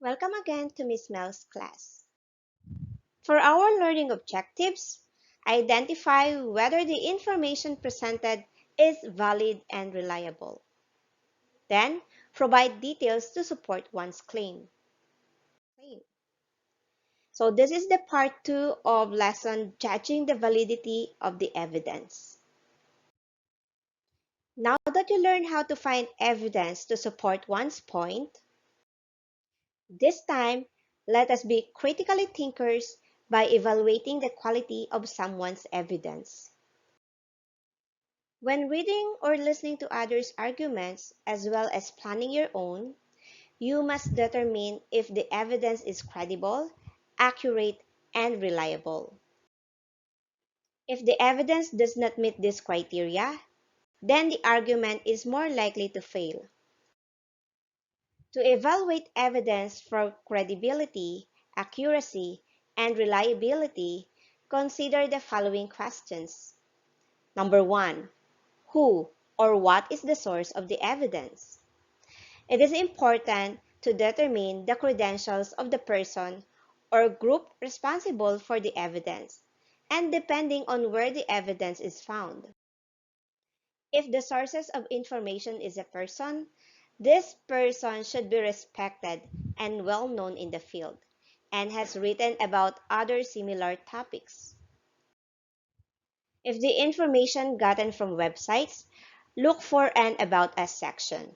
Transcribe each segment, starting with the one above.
Welcome again to Miss Mel's class. For our learning objectives, identify whether the information presented is valid and reliable. Then, provide details to support one's claim. So this is the part 2 of lesson judging the validity of the evidence. Now that you learn how to find evidence to support one's point, this time, let us be critically thinkers by evaluating the quality of someone's evidence. When reading or listening to others' arguments, as well as planning your own, you must determine if the evidence is credible, accurate, and reliable. If the evidence does not meet this criteria, then the argument is more likely to fail. To evaluate evidence for credibility, accuracy, and reliability, consider the following questions. Number 1. Who or what is the source of the evidence? It is important to determine the credentials of the person or group responsible for the evidence, and depending on where the evidence is found. If the sources of information is a person, this person should be respected and well known in the field, and has written about other similar topics. If the information gotten from websites, look for an About Us section.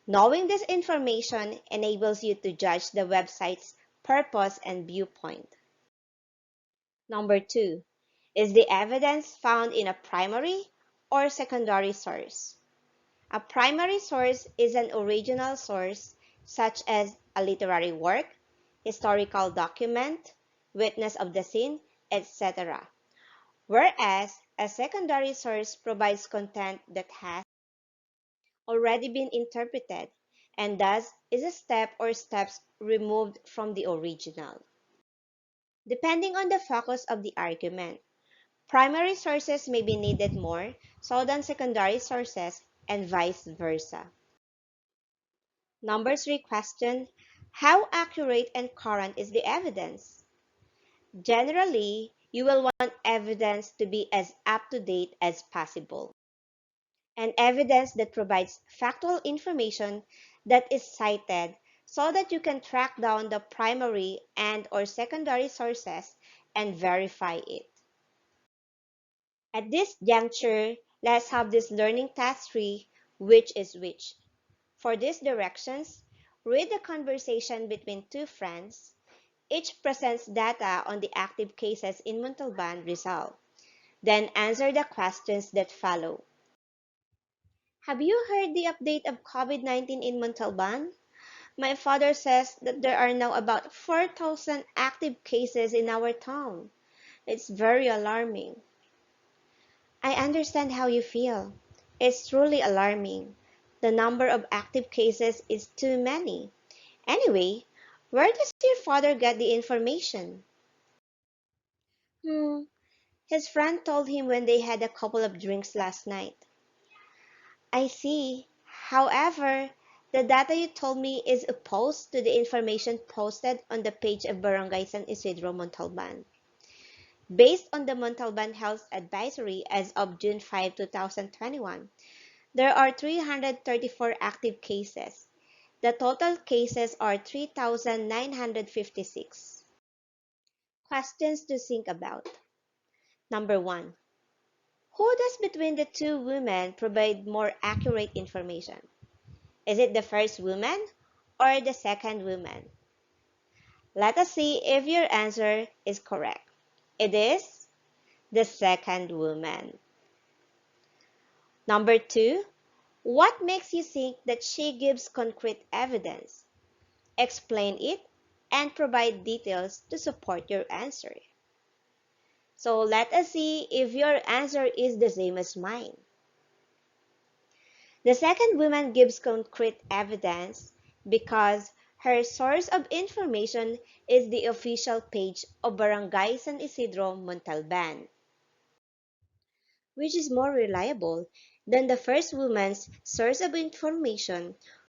Knowing this information enables you to judge the website's purpose and viewpoint. Number 2. Is the evidence found in a primary or secondary source? A primary source is an original source such as a literary work, historical document, witness of the scene, etc. Whereas a secondary source provides content that has already been interpreted and thus is a step or steps removed from the original. Depending on the focus of the argument, primary sources may be needed more so than secondary sources and vice versa. Number 3 question, how accurate and current is the evidence? Generally, you will want evidence to be as up-to-date as possible, and evidence that provides factual information that is cited so that you can track down the primary and/or secondary sources and verify it. At this juncture, let's have this learning task 3, which is which. For these directions, read the conversation between two friends. Each presents data on the active cases in Montalban, Rizal. Then answer the questions that follow. Have you heard the update of COVID-19 in Montalban? My father says that there are now about 4,000 active cases in our town. It's very alarming. I understand how you feel. It's truly alarming. The number of active cases is too many. Anyway, where does your father get the information? Hmm, his friend told him when they had a couple of drinks last night. I see. However, the data you told me is opposed to the information posted on the page of Barangay San Isidro, Montalban. Based on the Montalban Health Advisory as of June 5, 2021, there are 334 active cases. The total cases are 3,956. Questions to think about. Number 1. Who does between the two women provide more accurate information? Is it the first woman or the second woman? Let us see if your answer is correct. It is the second woman. Number 2. What makes you think that she gives concrete evidence? Explain it and provide details to support your answer. So let us see if your answer is the same as mine. The second woman gives concrete evidence because her source of information is the official page of Barangay San Isidro, Montalban, which is more reliable than the first woman's source of information,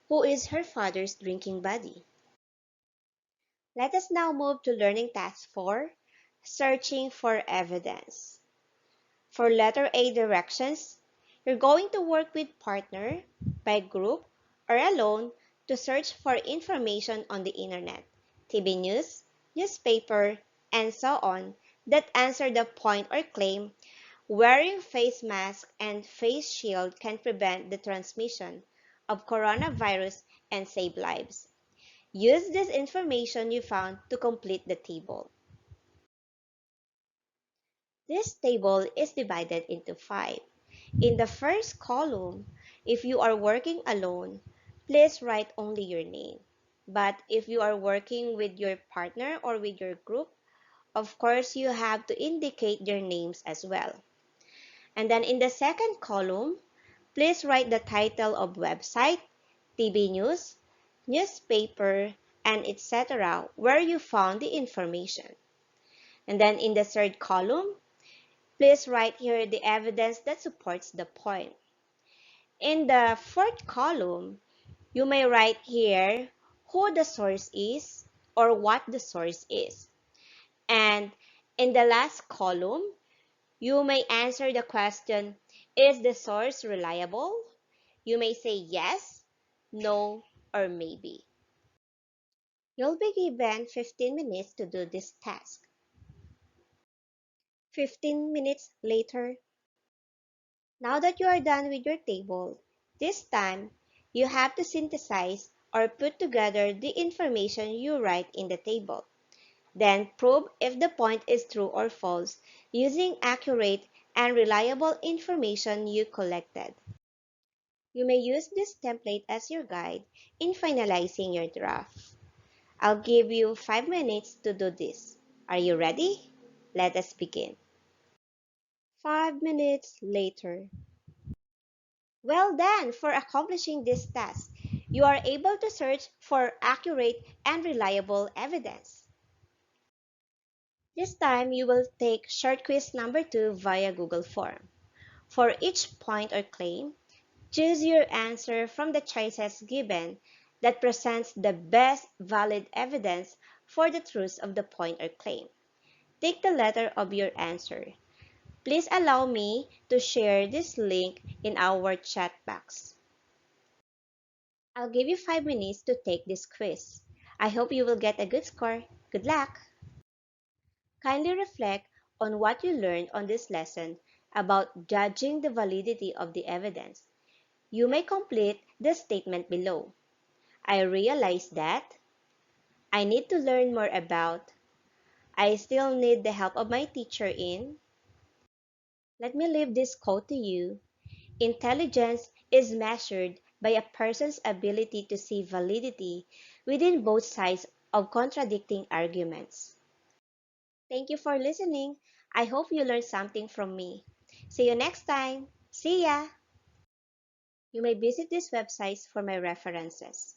who is her father's drinking buddy. Let us now move to learning task 4, searching for evidence. For letter A directions, you're going to work with partner, by group, or alone to search for information on the internet, TV news, newspaper, and so on that answer the point or claim wearing face mask and face shield can prevent the transmission of coronavirus and save lives. Use this information you found to complete the table. This table is divided into 5. In the first column, if you are working alone, please write only your name. But if you are working with your partner or with your group, of course you have to indicate their names as well. And then in the second column, please write the title of website, TV news, newspaper, and etc. where you found the information. And then in the third column, please write here the evidence that supports the point. In the fourth column, you may write here who the source is or what the source is. And in the last column, you may answer the question, is the source reliable? You may say yes, no, or maybe. You'll be given 15 minutes to do this task. 15 minutes later, now that you are done with your table, this time you have to synthesize or put together the information you write in the table. Then prove if the point is true or false using accurate and reliable information you collected. You may use this template as your guide in finalizing your draft. I'll give you 5 minutes to do this. Are you ready? Let us begin. 5 minutes later. Well done for accomplishing this task. You are able to search for accurate and reliable evidence. This time, you will take short quiz number 2 via Google Form. For each point or claim, choose your answer from the choices given that presents the best valid evidence for the truth of the point or claim. Take the letter of your answer. Please allow me to share this link in our chat box. I'll give you 5 minutes to take this quiz. I hope you will get a good score. Good luck! Kindly reflect on what you learned on this lesson about judging the validity of the evidence. You may complete the statement below. I realize that I need to learn more about. I still need the help of my teacher in. Let me leave this quote to you. Intelligence is measured by a person's ability to see validity within both sides of contradicting arguments. Thank you for listening. I hope you learned something from me. See you next time. See ya! You may visit these websites for my references.